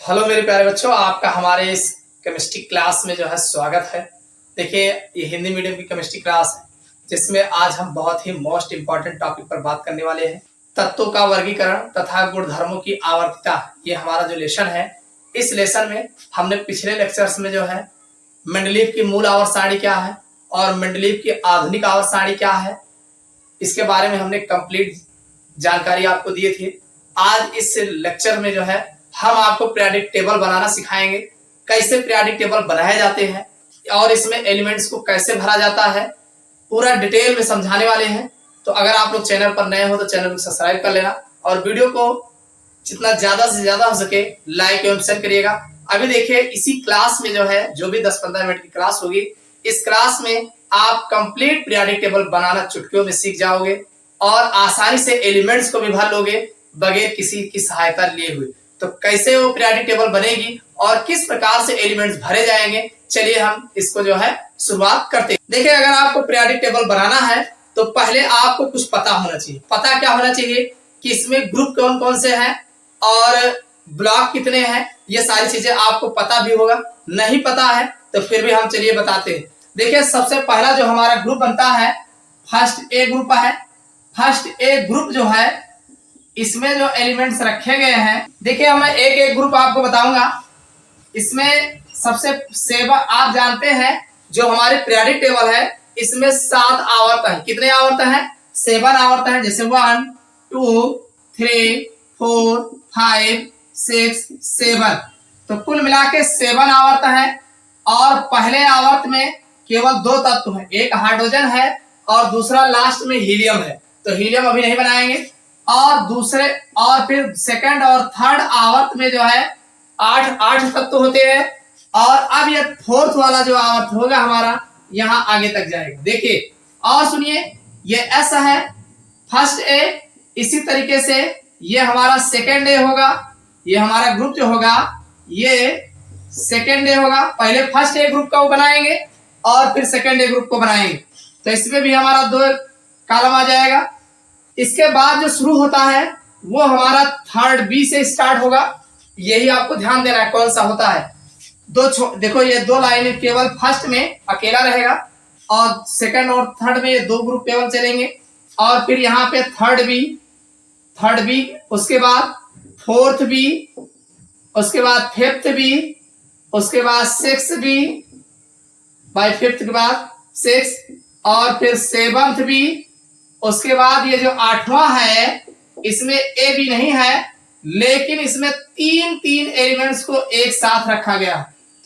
Hello मेरे प्यारे बच्चों, आपका हमारे इस केमिस्ट्री क्लास में जो है स्वागत है। देखिए, ये हिंदी मीडियम की केमिस्ट्री क्लास है जिसमें आज हम बहुत ही मोस्ट इम्पॉर्टेंट टॉपिक पर बात करने वाले हैं। तत्वों का वर्गीकरण तथा गुणधर्मों की आवर्तता, ये हमारा जो लेसन है। इस लेसन में हमने पिछले लेक्चर्स में जो है मेंडलीव की मूल आवर्त सारणी क्या है और मेंडलीव की आधुनिक आवर्त सारणी क्या है, इसके बारे में हमने कंप्लीट जानकारी आपको दिए थे। आज इस लेक्चर में जो है हम आपको पीरियोडिक टेबल बनाना सिखाएंगे, कैसे पीरियोडिक टेबल बनाए जाते हैं और इसमें एलिमेंट्स को कैसे भरा जाता है, पूरा डिटेल में समझाने वाले हैं। तो अगर आप लोग चैनल पर नए हो तो चैनल को सब्सक्राइब कर लेना और वीडियो को जितना ज्यादा से ज्यादा हो सके लाइक एवं शेयर करिएगा। अभी देखिए, इसी क्लास में जो है जो भी 10-15 मिनट की क्लास होगी, इस क्लास में आप कंप्लीट पीरियोडिक टेबल बनाना चुटकियों में सीख जाओगे और आसानी से एलिमेंट्स को भी भर लोगे बगैर किसी की सहायता लिए हुए। तो कैसे वो पीरियोडिक टेबल बनेगी और किस प्रकार से एलिमेंट्स भरे जाएंगे, चलिए हम इसको जो है शुरुआत करते हैं। देखिए, अगर आपको पीरियोडिक टेबल बनाना है तो पहले आपको कुछ पता होना चाहिए। पता क्या होना चाहिए कि इसमें ग्रुप कौन कौन से हैं और ब्लॉक कितने हैं, ये सारी चीजें आपको पता भी होगा। नहीं पता है तो फिर भी हम चलिए बताते हैं। देखिए, सबसे पहला जो हमारा ग्रुप बनता है फर्स्ट ए ग्रुप है। फर्स्ट ए ग्रुप जो है, इसमें जो एलिमेंट्स रखे गए हैं, देखिए मैं एक एक ग्रुप आपको बताऊंगा। इसमें सबसे 7 आप जानते हैं जो हमारे पीरियोडिक टेबल है, इसमें 7 आवर्त है। कितने आवर्त हैं? 7 आवर्त है। जैसे 1 2 3 4 5 6 7, तो कुल मिला के 7 आवर्त है। और पहले आवर्त में केवल 2 तत्व हैं, एक हाइड्रोजन है और दूसरा लास्ट में हीलियम है, तो हीलियम अभी नहीं बनाएंगे। और फिर सेकंड और थर्ड आवर्त में जो है 8 तत्व होते हैं। और अब ये फोर्थ वाला जो आवर्त होगा हमारा, यहाँ आगे तक जाएगा। देखिए और सुनिए, ये एस है फर्स्ट ए। इसी तरीके से ये हमारा सेकंड ए होगा। ये हमारा ग्रुप जो होगा ये सेकंड ए होगा। पहले फर्स्ट ए ग्रुप को बनाएंगे और फिर सेकंड ए ग्रुप को बनाएंगे, तो इसमें भी हमारा 2 कॉलम आ जाएगा। इसके बाद जो शुरू होता है वो हमारा थर्ड बी से स्टार्ट होगा। यही आपको ध्यान देना है कौन सा होता है। देखो, ये 2 लाइनें केवल फर्स्ट में अकेला रहेगा और सेकंड और थर्ड में ये 2 ग्रुप केवल चलेंगे। और फिर यहाँ पे थर्ड बी, उसके बाद फोर्थ बी, उसके बाद फिफ्थ बी, उसके बाद सिक्स्थ बी, बाय फिफ्थ के बाद 6, और फिर 7th बी। उसके बाद ये जो 8वां है, इसमें ए भी नहीं है, लेकिन इसमें 3 एलिमेंट्स को एक साथ रखा गया।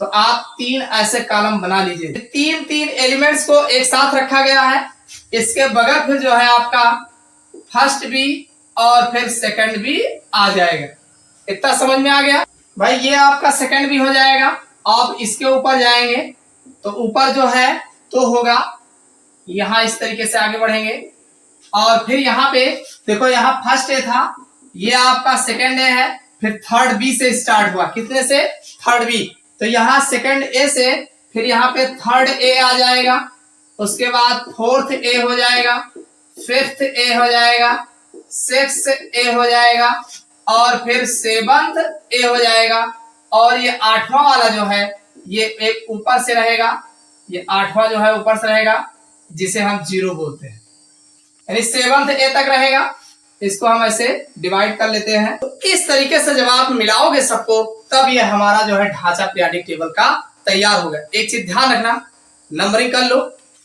तो आप 3 ऐसे कॉलम बना लीजिए। 3 एलिमेंट्स को एक साथ रखा गया है। इसके बगल फिर जो है आपका फर्स्ट बी और फिर सेकंड बी आ जाएगा। इतना समझ में आ गया भाई? ये आपका सेकंड बी हो जाएगा। अब इसके ऊपर जाएंगे तो ऊपर जो है तो होगा यहाँ, इस तरीके से आगे बढ़ेंगे। और फिर यहाँ पे देखो, यहाँ फर्स्ट ए था, ये आपका सेकंड ए है, फिर थर्ड बी से स्टार्ट हुआ। कितने से? Third B. तो यहाँ सेकंड ए से फिर यहाँ पे थर्ड ए आ जाएगा, उसके बाद फोर्थ ए हो जाएगा, फिफ्थ ए हो जाएगा, सिक्स्थ ए हो जाएगा और फिर 7th ए हो जाएगा। और ये 8वां वाला जो है ये एक ऊपर से रहेगा। ये 8वां जो है ऊपर से रहेगा, जिसे हम 0 बोलते हैं, यानी 7th ए तक रहेगा। इसको हम ऐसे डिवाइड कर लेते हैं। तो इस तरीके से जब आप मिलाओगे सबको, तब ये हमारा जो है ढांचा पीरियोडिक टेबल का तैयार होगा। एक चीज ध्यान रखना, नंबरिंग कर लो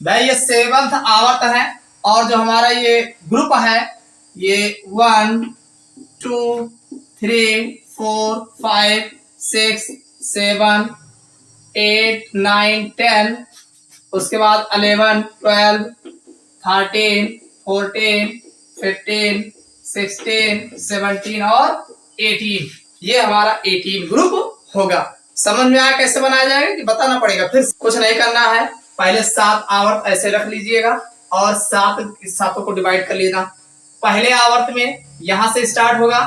भाई। ये 7th आवर्त है और जो हमारा ये ग्रुप है ये 1 2 3 4 5 6 7 8 9 10, उसके बाद 11 12 13 14 15 16 17 और 18। ये हमारा 18 ग्रुप होगा। समझ में आया कैसे बनाया जाएगा कि बताना पड़ेगा? फिर कुछ नहीं करना है, पहले 7 आवर्त ऐसे रख लीजिएगा और 7 को डिवाइड कर लेना। पहले आवर्त में यहां से स्टार्ट होगा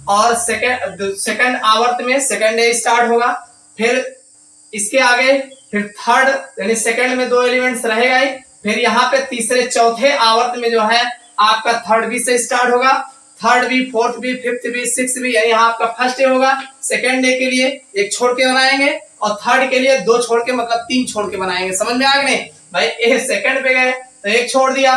और सेकंड आवर्त में सेकंड ए स्टार्ट होगा। फिर इसके आगे फिर थर्ड, यानी सेकंड में 2 एलिमेंट्स रहेगा ही। फिर यहाँ पे तीसरे चौथे आवर्त में जो है आपका थर्ड बी से स्टार्ट होगा third B, fourth B, fifth B, six B, यानी यहाँ आपका फर्स्ट डे होगा। सेकेंड डे के लिए एक छोड़ के बनाएंगे और थर्ड के लिए दो छोड़ के, मतलब तीन छोड़ के बनाएंगे। समझ में आ गया नहीं भाई? ये सेकंड पे गए तो एक छोड़ दिया।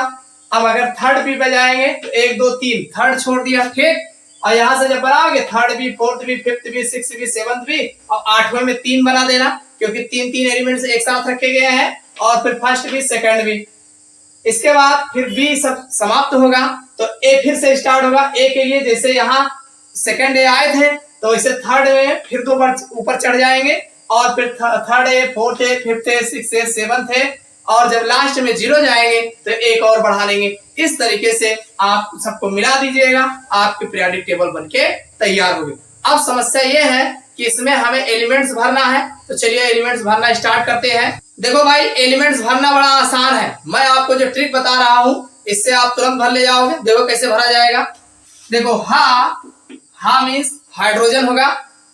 अब अगर थर्ड बी पे जाएंगे तो एक दो तीन, थर्ड छोड़ दिया, ठीक। और यहाँ से जब बनाओगे third B, fourth B, fifth B, six B, seventh B, और आठवें में तीन बना देना, क्योंकि तीन तीन एलिमेंट्स एक साथ रखे गए हैं। और फिर फर्स्ट बी, सेकंड बी, इसके बाद फिर बी सब समाप्त होगा तो ए फिर से स्टार्ट होगा। ए के लिए जैसे यहाँ सेकंड ए आए थे तो इसे थर्ड में फिर दो बार ऊपर चढ़ जाएंगे, और फिर third A, fourth A, fifth A, six A, seventh A, और जब लास्ट में जीरो जाएंगे तो एक और बढ़ा लेंगे। इस तरीके से आप सबको मिला दीजिएगा, आपकी पीरियोडिक टेबल बनके तैयार होगी। अब समस्या ये है कि इसमें हमें एलिमेंट्स भरना है, तो चलिए एलिमेंट्स भरना स्टार्ट करते हैं। देखो भाई, एलिमेंट्स भरना बड़ा आसान है। मैं आपको जो ट्रिक बता रहा हूं इससे आप तुरंत भर ले जाओगे। देखो कैसे भरा जाएगा। देखो हा मीन्स हाइड्रोजन होगा।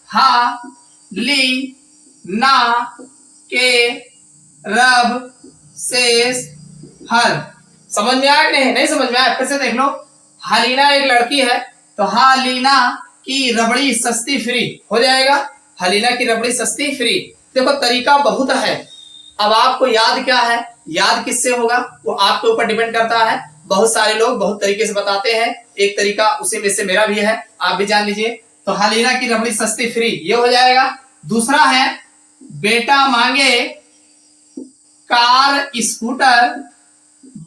हा, ली, ना, के, रब, शेष, हर। समझ में आया कि नहीं? नहीं समझ में आया? फिर से देख लो। हलीना एक लड़की है तो हालीना की रबड़ी सस्ती फ्री हो जाएगा। हलीना की रबड़ी सस्ती फ्री। देखो तरीका बहुत है। अब आपको याद क्या है, याद किससे होगा वो आपके ऊपर डिपेंड करता है। बहुत सारे लोग बहुत तरीके से बताते हैं, एक तरीका उसी में से मेरा भी है, आप भी जान लीजिए। तो हलीना की रबड़ी सस्ती फ्री ये हो जाएगा। दूसरा है बेटा मांगे कार स्कूटर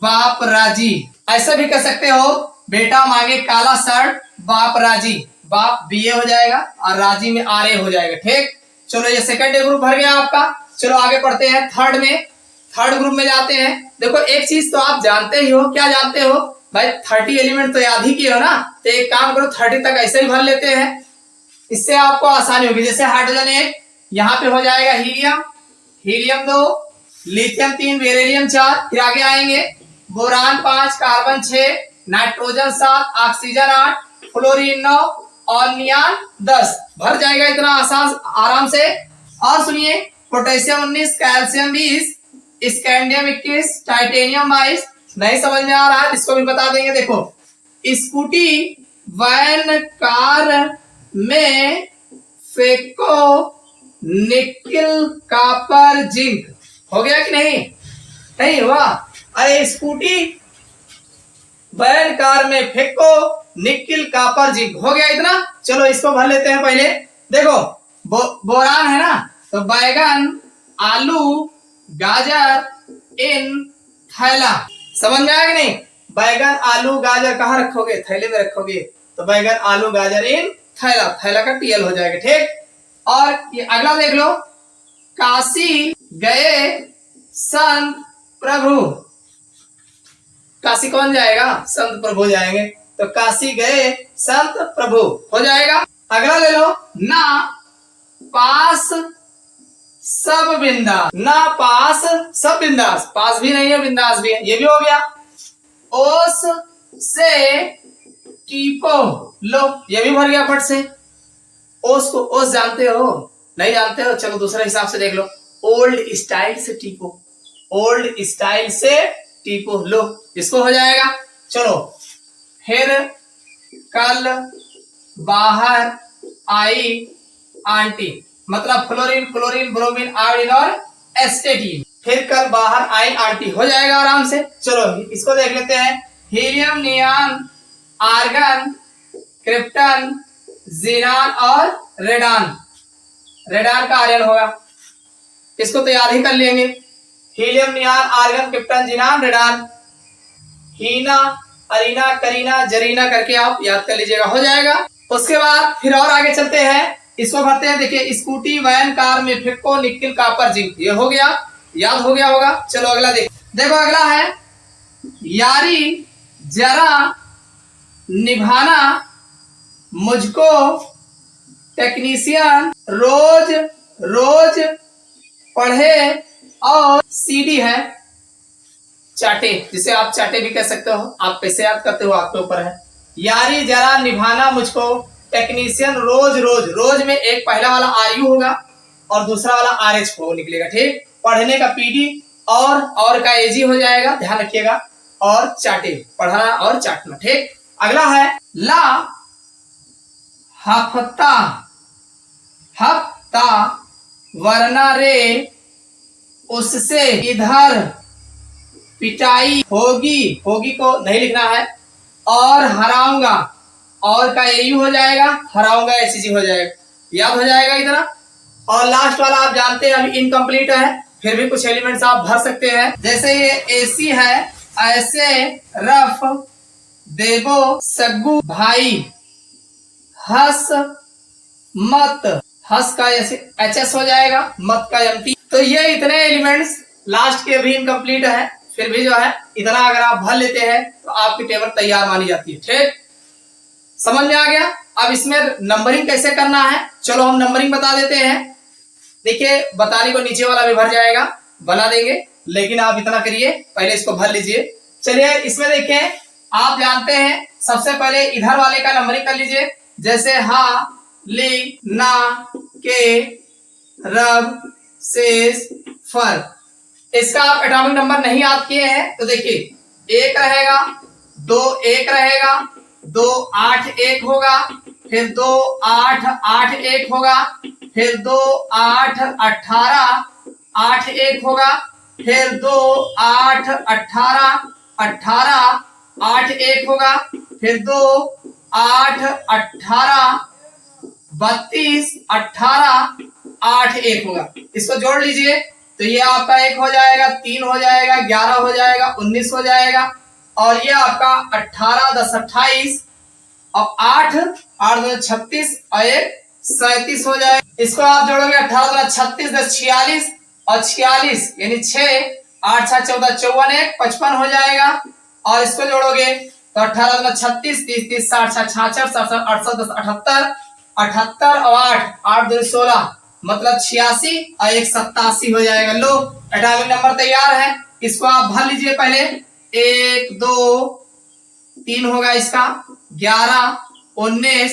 बाप राजी। ऐसा भी कर सकते हो, बेटा मांगे काला शर्ट बाप राजी। बाप बीए हो जाएगा और राजी में आर ए हो जाएगा, ठीक। चलो ये सेकंड ए ग्रुप भर गया आपका। चलो आगे पढ़ते हैं थर्ड में। थर्ड ग्रुप में जाते हैं। देखो एक चीज तो आप जानते ही हो, क्या जानते हो भाई? 30 एलिमेंट तो याद ही किए हो ना, तो एक काम करो 30 तक ऐसे ही भर लेते हैं, इससे आपको आसानी होगी। जैसे हाइड्रोजन 1 यहाँ पे हो जाएगा हीलियम, हीलियम 2, लिथियम 3, बेरिलियम 4, फिर आगे आएंगे boron 5, carbon 6, nitrogen 7, oxygen 8, fluorine 9 और नियान 10। भर जाएगा इतना आसान आराम से। और सुनिए पोटेशियम 19, कैल्शियम 20, स्कैंडियम 21, टाइटेनियम 22। नहीं समझ में आ रहा है इसको भी बता देंगे। देखो स्कूटी वैन कार में फेंको निकिल कॉपर जिंक। हो गया कि नहीं? नहीं हुआ? अरे स्कूटी वैन कार में फेंको निकिल कॉपर जिंक। हो गया इतना। चलो इसको भर लेते हैं पहले। देखो बोरान है ना, तो बैगन, आलू, गाजर इन थैला। समझ में आया कि नहीं? बैगन, आलू, गाजर कहाँ रखोगे? थैले में रखोगे। तो बैगन, आलू, गाजर इन थैला। थैला का टीएल हो जाएगा, ठीक। और ये अगला देख लो, काशी गए संत प्रभु। काशी कौन जाएगा? संत प्रभु जाएंगे। तो काशी गए संत प्रभु हो जाएगा। अगला ले लो, ना पास सब बिंदास। ना पास सब बिंदास। पास भी नहीं है, बिंदास भी है, ये भी हो गया। ओस से टीपो लो, ये भी भर गया फट से। ओस को ओस जानते हो? नहीं जानते हो? चलो दूसरे हिसाब से देख लो। ओल्ड स्टाइल से टीपो, ओल्ड स्टाइल से टीपो लो, इसको हो जाएगा। चलो फिर कल बाहर आई आंटी, मतलब फ्लोरीन, क्लोरीन, ब्रोमीन, आयोडीन और एस्टेटीन। फिर कल बाहर आई आंटी हो जाएगा आराम से। चलो इसको देख लेते हैं। हीलियम, नियान, आर्गन, क्रिप्टन, जीनान और रेडान। रेडान का आर्यन होगा, इसको तो याद ही कर लेंगे। Helium, नियान, argon, krypton, xenon, radon. हीना, अरीना, करीना, जरीना करके आप याद कर लीजिएगा, हो जाएगा। उसके बाद फिर और आगे चलते हैं, इसको भरते हैं। देखिए स्कूटी वैन कार में फेंको निकिल कॉपर जिंक, ये हो गया, याद हो गया होगा। चलो अगला देखो अगला है यारी जरा निभाना मुझको टेक्नीशियन रोज रोज पढ़े और सीडी है चाटे, जिसे आप चाटे भी कह सकते हो। आप कैसे याद करते हो आपके ऊपर है। यारी जरा निभाना मुझको टेक्नीशियन रोज रोज, रोज में एक पहला वाला आर यू होगा और दूसरा वाला आर एच हो निकलेगा, ठीक। पढ़ने का पीडी और का एजी हो जाएगा, ध्यान रखिएगा। और चाटे, पढ़ना और चाटना, ठीक। अगला है ला हफ्ता, हफ्ता वरना रे उससे इधर पिटाई होगी, होगी को नहीं लिखना है, और हराऊंगा, और का यू हो जाएगा, हराऊंगा ऐसी चीज हो जाएगा, याद हो जाएगा इतना। और लास्ट वाला आप जानते हैं अभी इनकम्प्लीट है, फिर भी कुछ एलिमेंट्स आप भर सकते हैं। जैसे ये एसी है, ऐसे रफ देवो सग्गू भाई, हस मत, हस का ऐसे एचएस हो जाएगा, मत का एमटी। तो ये इतने एलिमेंट्स लास्ट के भी इनकम्प्लीट है, फिर भी जो है इतना अगर आप भर लेते हैं तो आपकी टेबल तैयार मानी जाती है। ठीक, समझ में आ गया। अब इसमें नंबरिंग कैसे करना है, चलो हम नंबरिंग बता देते हैं। देखिए बताने को नीचे वाला भी भर जाएगा, बना देंगे, लेकिन आप इतना करिए, पहले इसको भर लीजिए। चलिए इसमें देखिए, आप जानते हैं सबसे पहले इधर वाले का नंबरिंग कर लीजिए। जैसे हा ली ना के रब शेष फर, इसका आप एटॉमिक नंबर नहीं याद किए हैं तो देखिए 1 रहेगा, 2 1 रहेगा, 2 8 1 होगा, फिर 2 8 8 1 होगा, फिर 2 8 18 8 1 होगा, फिर 2 8 18 18 8 1 होगा, फिर 2 8 18 32 18 8 1 होगा। इसको जोड़ लीजिए तो ये आपका 1 हो जाएगा, 3 हो जाएगा, 11 हो जाएगा, 19 हो जाएगा, और ये आपका 18 10 28 और 8 8 2 36 और 1 37 हो जाएगा। इसको आप जोड़ोगे 18 2 36 10 46 और 46 यानी 6 8 6 14 54 1 55 हो जाएगा। और इसको जोड़ोगे तो 18 2 36 30 30 60 60 66 67 68 10 78 78 और 8 8 2 16 मतलब 86 और 1 87 हो जाएगा। लो एटॉमिक नंबर तैयार है, इसको आप भर लीजिए। पहले 1 2 3 होगा इसका, 11 19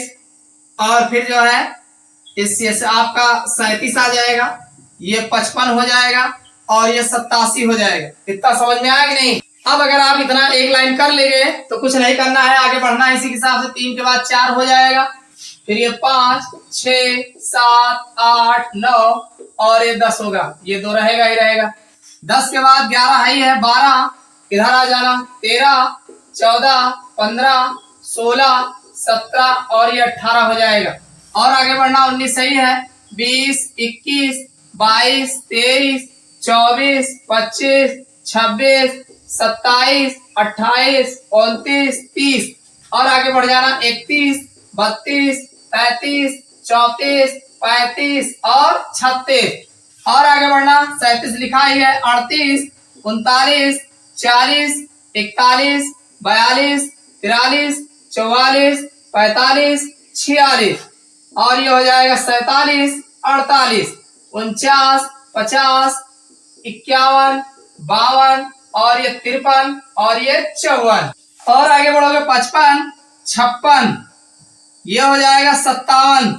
और फिर जो है इससे आपका 37 आ जाएगा, ये 55 हो जाएगा और ये 87 हो जाएगा। इतना समझ में आया कि नहीं। अब अगर आप इतना एक लाइन कर लेंगे तो कुछ नहीं करना है, आगे बढ़ना है इसी के हिसाब से। 3 के बाद 4 हो जाएगा, फिर ये 5 6 7 8 9 और ये 10 होगा, ये 2 रहेगा ही रहेगा। 10 के बाद 11 है 12 इधर आ जाना, 13 14 15 16 17 और ये 18 हो जाएगा। और आगे बढ़ना 19 सही है, 20 21 22 23 24 25 26 27 28 29 30 और आगे बढ़ जाना 31 32 33 34 35 और 36 और आगे बढ़ना 37 लिखा ही है, 38 39 40 41 42 43 44 45 46 और ये हो जाएगा 47 48 49 50 51 52 और ये 53 और ये 54 और आगे बढ़ोगे 55 56 ये हो जाएगा 57।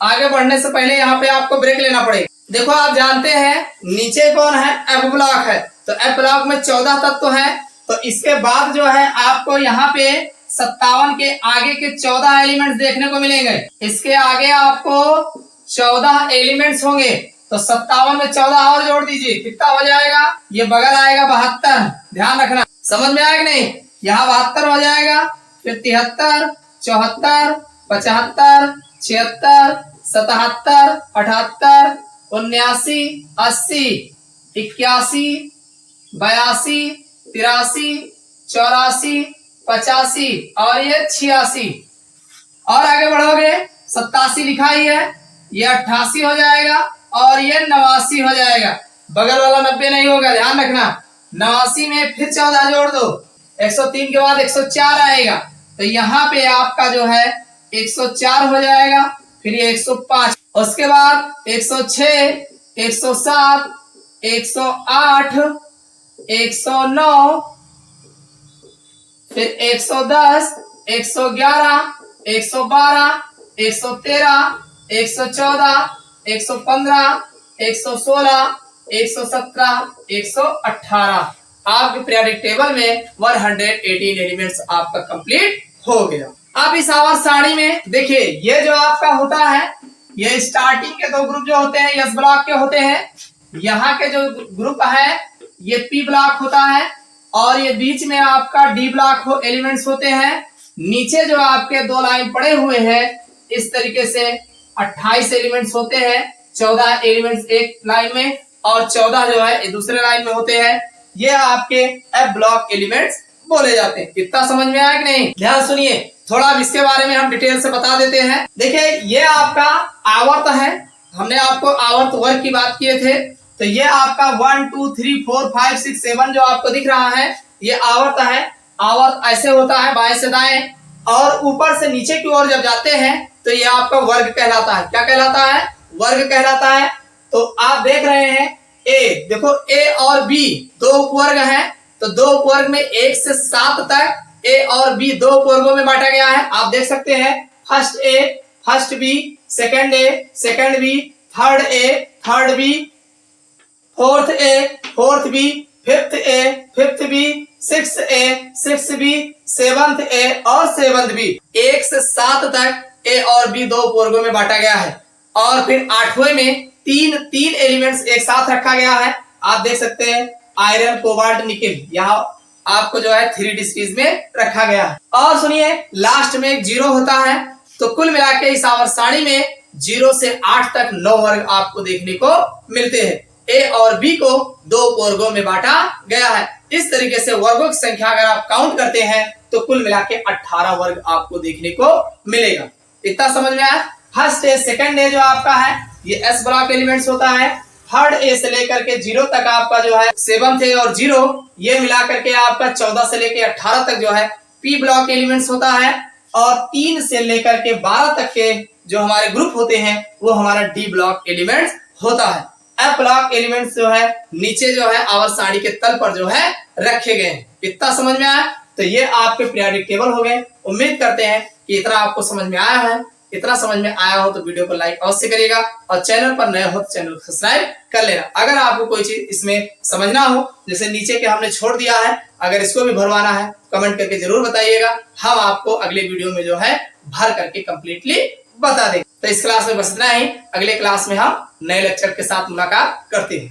आगे बढ़ने से पहले यहाँ पे आपको ब्रेक लेना पड़ेगा। देखो आप जानते हैं नीचे कौन है, एफ ब्लॉक है, तो एफ ब्लॉक में 14 तत्व है, तो इसके बाद जो है आपको यहाँ पे 57 के आगे के 14 एलिमेंट्स देखने को मिलेंगे। इसके आगे आपको 14 एलिमेंट्स होंगे, तो 57 में 14 और जोड़ दीजिए, कितना हो जाएगा, ये बगल आएगा 72। ध्यान रखना, समझ में आएगा नहीं, यहाँ 72 हो जाएगा, फिर 73 74 75 76 77 78 79 80 81 82 83 84 85 और ये 86 और आगे बढ़ोगे 87 लिखा ही है, ये 88 हो जाएगा और ये 89 हो जाएगा। बगल वाला 90 नहीं होगा, ध्यान रखना। 89 में फिर 14 जोड़ दो, 103 के बाद 104 आएगा, तो यहाँ पे आपका जो है 104 हो जाएगा, फिर ये 105, उसके बाद 106 107 108 109 फिर 110 111 112 113 114 115 116 117 118 आपके पीरियोडिक टेबल में 118 एलिमेंट्स आपका कंप्लीट हो गया। अब इस आवर्त सारणी में देखिए ये जो आपका होता है, ये स्टार्टिंग के दो ग्रुप जो होते हैं एस ब्लॉक के होते हैं, यहाँ के जो ग्रुप है ये पी ब्लॉक होता है, और ये बीच में आपका डी ब्लॉक हो एलिमेंट्स होते हैं। नीचे जो आपके दो लाइन पड़े हुए हैं इस तरीके से 28 एलिमेंट्स होते हैं, 14 एलिमेंट्स एक लाइन में और 14 जो है दूसरे लाइन में होते हैं। ये आपके एफ ब्लॉक एलिमेंट्स बोले जाते हैं। इतना समझ में आया कि नहीं? ध्यान सुनिए, थोड़ा इसके बारे में हम डिटेल से बता देते हैं। देखिए ये आपका आवर्त है, हमने आपको आवर्त वर्ग की बात किए थे, तो ये आपका 1 2 3 4 5 6 7 जो आपको दिख रहा है ये आवर्त है। आवर्त ऐसे होता है बाएं से दाएं, और ऊपर से नीचे की ओर जब जाते हैं तो ये आपका वर्ग कहलाता है। क्या कहलाता है? वर्ग कहलाता है। तो आप देख रहे हैं ए, देखो ए और बी दो उपवर्ग हैं, तो दो उपवर्ग में 1 से 7 तक ए और बी दो उपवर्गों में बांटा गया है। आप देख सकते हैं first A, first B, second A, second B, third A, third B, fourth A, fourth B, fifth A, fifth B, six A, six B, seventh A और सेवंथ बी। 1 से 7 तक ए और बी दो उपवर्गों में बांटा गया है। और फिर 8वें में तीन एलिमेंट्स एक साथ रखा गया है। आप देख सकते हैं आयरन, कोबाल्ट, निकेल, यहाँ आपको जो है 3D सीरीज में रखा गया है। और सुनिए लास्ट में एक 0 होता है। तो कुल मिला के इस आवर्त सारणी में 0 से 8 तक 9 वर्ग आपको देखने को मिलते हैं। ए और बी को दो वर्गों में बांटा गया है। इस तरीके से वर्गों की संख्या अगर आप काउंट करते हैं तो कुल मिला के 18 वर्ग आपको देखने को मिलेगा। इतना समझ में आया? फर्स्ट ए, सेकंड ए जो आपका है ये एस ब्लॉक एलिमेंट्स होता है। थर्ड ए से लेकर के 0 तक आपका जो है सेवंथ ए और 0 ये मिला करके आपका 14 से लेकर 18 तक जो है पी ब्लॉक एलिमेंट्स होता है। और 3 से लेकर के 12 तक के जो हमारे ग्रुप होते हैं वो हमारा डी ब्लॉक एलिमेंट्स होता है। एफ ब्लॉक एलिमेंट्स जो है नीचे जो है आवर्त सारणी के तल पर जो है रखे गए हैं। इतना समझ में आया? तो ये आपके पीरियोडिक टेबल हो गए। उम्मीद करते हैं कि इतना आपको समझ में आया है। इतना समझ में आया हो तो वीडियो को लाइक अवश्य करिएगा, और चैनल पर नए हो तो चैनल को सब्सक्राइब कर लेना। अगर आपको कोई चीज इसमें समझना हो, जैसे नीचे के हमने छोड़ दिया है, अगर इसको भी भरवाना है कमेंट करके जरूर बताइएगा। हम आपको अगले वीडियो में जो है भर करके कंप्लीटली बता देंगे। तो इस क्लास में बस इतना ही। अगले क्लास में हम नए लेक्चर के साथ मुलाकात करते हैं।